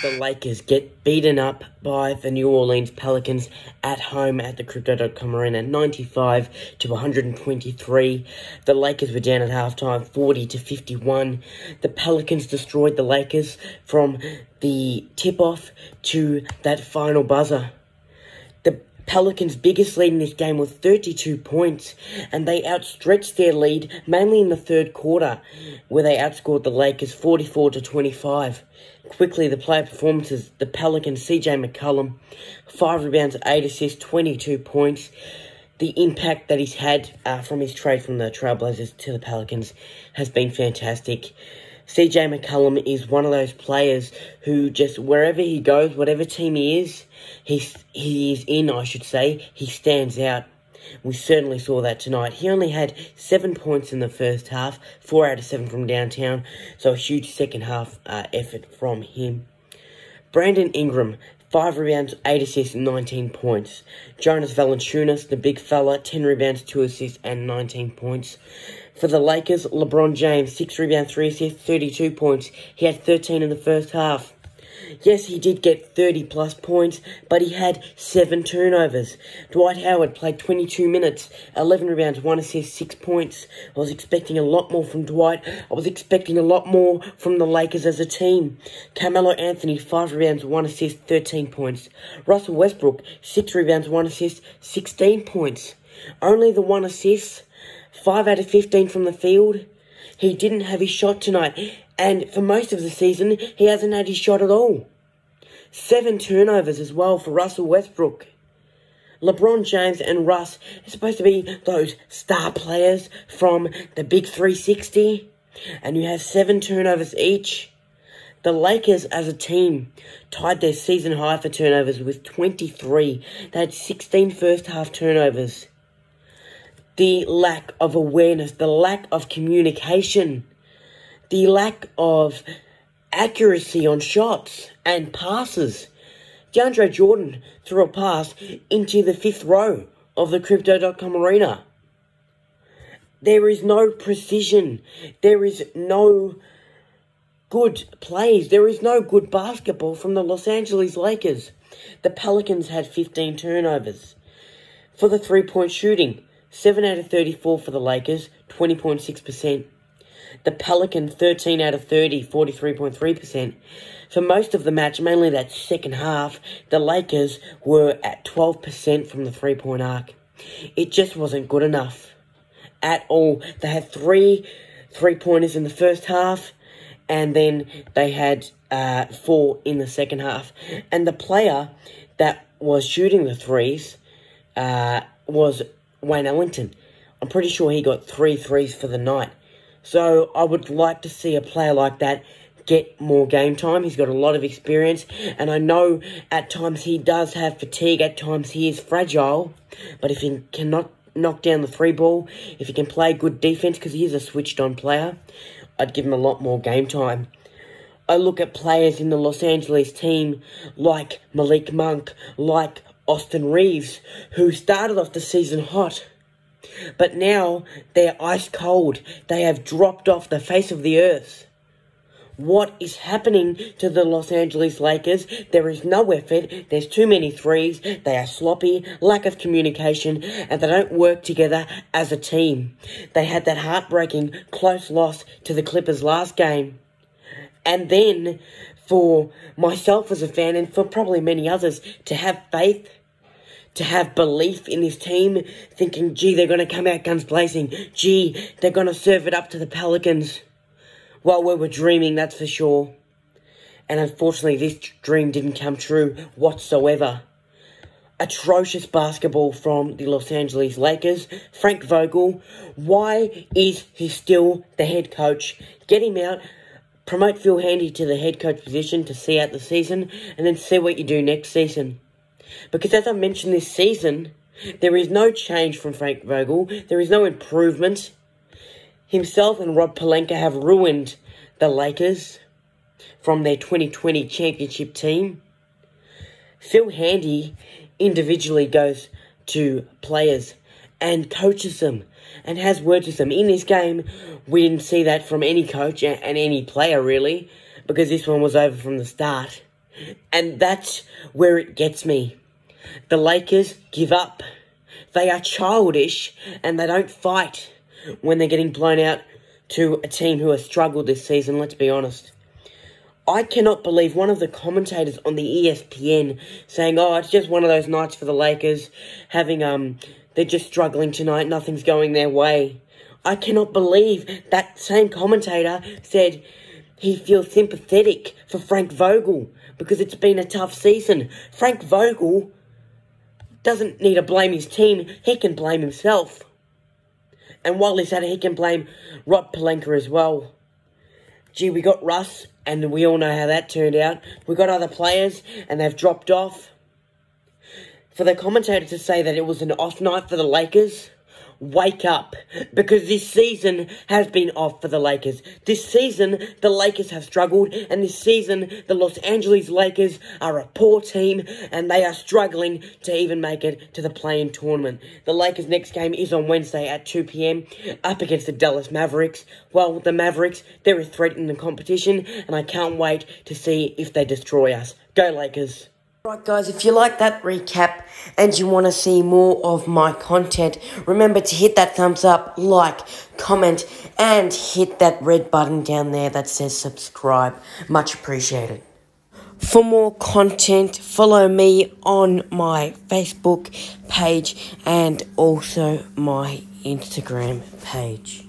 The Lakers get beaten up by the New Orleans Pelicans at home at the Crypto.com Arena, 95-123. The Lakers were down at halftime, 40-51. The Pelicans destroyed the Lakers from the tip-off to that final buzzer. The Pelicans' biggest lead in this game was 32 points, and they outstretched their lead mainly in the third quarter, where they outscored the Lakers 44-25. Quickly, the player performances: the Pelicans, CJ McCollum, 5 rebounds, 8 assists, 22 points. The impact that he's had from his trade from the Trailblazers to the Pelicans has been fantastic. CJ McCollum is one of those players who just, wherever he goes, whatever team he is in, I should say, he stands out. We certainly saw that tonight. He only had 7 points in the first half, 4 out of 7 from downtown, so a huge second half effort from him. Brandon Ingram, 5 rebounds, 8 assists, 19 points. Jonas Valanciunas, the big fella, 10 rebounds, 2 assists, and 19 points. For the Lakers, LeBron James, 6 rebounds, 3 assists, 32 points. He had 13 in the first half. Yes, he did get 30-plus points, but he had 7 turnovers. Dwight Howard played 22 minutes, 11 rebounds, 1 assist, 6 points. I was expecting a lot more from Dwight. I was expecting a lot more from the Lakers as a team. Carmelo Anthony, 5 rebounds, 1 assist, 13 points. Russell Westbrook, 6 rebounds, 1 assist, 16 points. Only the 1 assist, 5 out of 15 from the field. He didn't have his shot tonight, and for most of the season, he hasn't had his shot at all. 7 turnovers as well for Russell Westbrook. LeBron James and Russ are supposed to be those star players from the Big 360, and you have 7 turnovers each. The Lakers as a team tied their season high for turnovers with 23. They had 16 first-half turnovers. The lack of awareness, the lack of communication, the lack of accuracy on shots and passes. DeAndre Jordan threw a pass into the 5th row of the Crypto.com Arena. There is no precision. There is no good plays. There is no good basketball from the Los Angeles Lakers. The Pelicans had 15 turnovers. For the three-point shooting, 7 out of 34 for the Lakers, 20.6%. The Pelicans, 13 out of 30, 43.3%. For most of the match, mainly that second half, the Lakers were at 12% from the three-point arc. It just wasn't good enough at all. They had 3 three-pointers in the first half, and then they had 4 in the second half. And the player that was shooting the threes was Wayne Ellington. I'm pretty sure he got 3 threes for the night. So I would like to see a player like that get more game time. He's got a lot of experience, and I know at times he does have fatigue, at times he is fragile, but if he cannot knock down the 3 ball, if he can play good defense, because he is a switched-on player, I'd give him a lot more game time. I look at players in the Los Angeles team like Malik Monk, like Austin Reeves, who started off the season hot, but now they're ice cold. They have dropped off the face of the earth. What is happening to the Los Angeles Lakers? There is no effort. There's too many threes. They are sloppy, lack of communication, and they don't work together as a team. They had that heartbreaking close loss to the Clippers last game. And then, for myself as a fan, and for probably many others, to have faith, to have belief in this team, thinking, gee, they're going to come out guns blazing. Gee, they're going to serve it up to the Pelicans. Well, we were dreaming, that's for sure. And unfortunately, this dream didn't come true whatsoever. Atrocious basketball from the Los Angeles Lakers. Frank Vogel, why is he still the head coach? Get him out. Promote Phil Handy to the head coach position to see out the season, and then see what you do next season. Because as I mentioned this season, there is no change from Frank Vogel. There is no improvement. Himself and Rob Pelinka have ruined the Lakers from their 2020 championship team. Phil Handy individually goes to players and coaches them and has words with them. In this game, we didn't see that from any coach and any player, really, because this one was over from the start. And that's where it gets me. The Lakers give up. They are childish and they don't fight when they're getting blown out to a team who has struggled this season, let's be honest. I cannot believe one of the commentators on the ESPN saying, oh, it's just one of those nights for the Lakers, they're just struggling tonight, nothing's going their way. I cannot believe that same commentator said he feels sympathetic for Frank Vogel because it's been a tough season. Frank Vogel doesn't need to blame his team, he can blame himself. And while he's at it, he can blame Rod Pelinka as well. Gee, we got Russ, and we all know how that turned out. We got other players, and they've dropped off. For the commentator to say that it was an off night for the Lakers, wake up, because this season has been off for the Lakers. This season, the Lakers have struggled, and this season, the Los Angeles Lakers are a poor team, and they are struggling to even make it to the play-in tournament. The Lakers' next game is on Wednesday at 2 p.m. up against the Dallas Mavericks. Well, the Mavericks, they're a threat in the competition, and I can't wait to see if they destroy us. Go Lakers! Right guys, if you like that recap and you want to see more of my content, remember to hit that thumbs up, like, comment, and hit that red button down there that says subscribe. Much appreciated. For more content, follow me on my Facebook page and also my Instagram page.